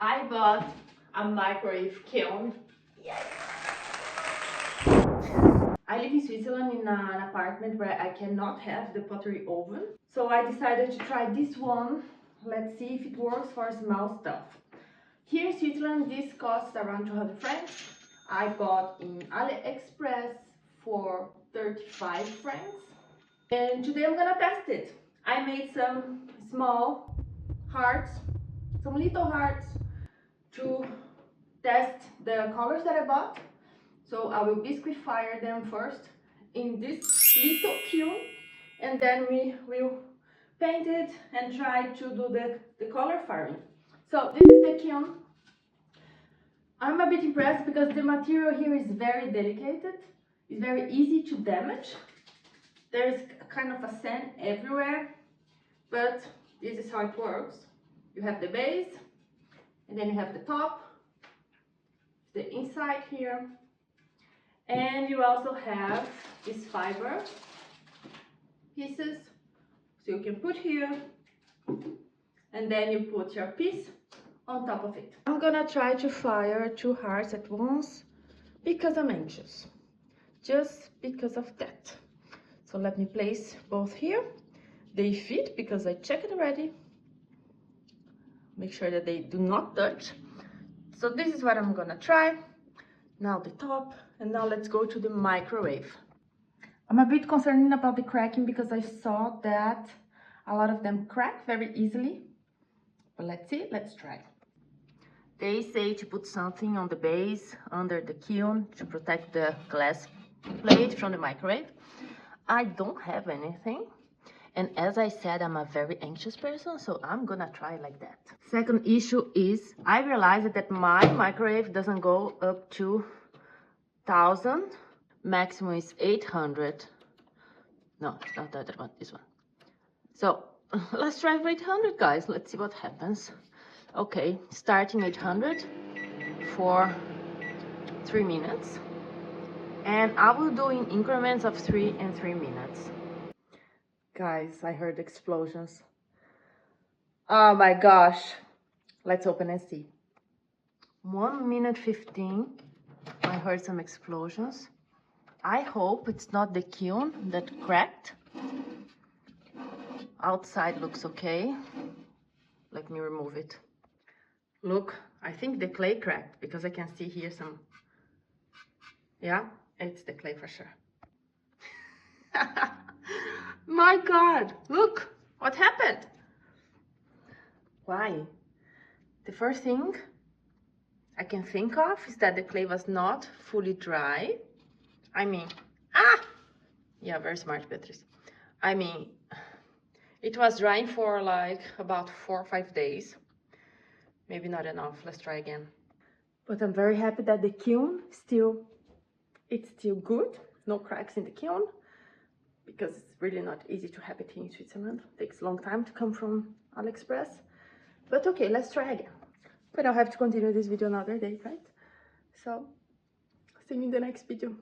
I bought a microwave kiln. Yes! I live in Switzerland in an apartment where I cannot have the pottery oven. So I decided to try this one. Let's see if it works for small stuff. Here in Switzerland, this costs around 200 francs. I bought in AliExpress for 35 francs. And today I'm gonna test it. I made some small hearts, some little hearts to test the colors that I bought. So I will basically fire them first in this little kiln, and then we will paint it and try to do the color firing. So this is the kiln. I'm a bit impressed because the material here is very delicate. It's very easy to damage. There's kind of a sand everywhere, but this is how it works. You have the base, and then you have the top, the inside here, and you also have these fiber pieces, so you can put here, and then you put your piece on top of it. I'm gonna try to fire 2 hearts at once because I'm anxious, just because of that. So let me place both here. They fit because I checked it already. Make sure that they do not touch. So this is what I'm gonna try. Now the top, and now let's go to the microwave. I'm a bit concerned about the cracking because I saw that a lot of them crack very easily. But let's see, let's try. They say to put something on the base under the kiln to protect the glass plate from the microwave. I don't have anything. And as I said, I'm a very anxious person, so I'm gonna try like that. Second issue is I realized that my microwave doesn't go up to 1000. Maximum is 800. No, it's not the other one, this one. So let's try for 800, guys. Let's see what happens. Okay, starting 800 for 3 minutes. And I will do in increments of 3 and 3 minutes. Guys, I heard explosions. Oh my gosh. Let's open and see. 1 minute 15. I heard some explosions. I hope it's not the kiln that cracked. Outside looks okay. Let me remove it. Look, I think the clay cracked because I can see here some. Yeah, it's the clay for sure. My God, look what happened. Why? The first thing I can think of is that the clay was not fully dry. I mean, yeah, very smart, Beatrice. I mean, it was drying for like about 4 or 5 days. Maybe not enough. Let's try again. But I'm very happy that the kiln it's still good. No cracks in the kiln, because it's really not easy to have it here in Switzerland. It takes a long time to come from AliExpress. But okay, let's try again. But I'll have to continue this video another day, right? So see you in the next video.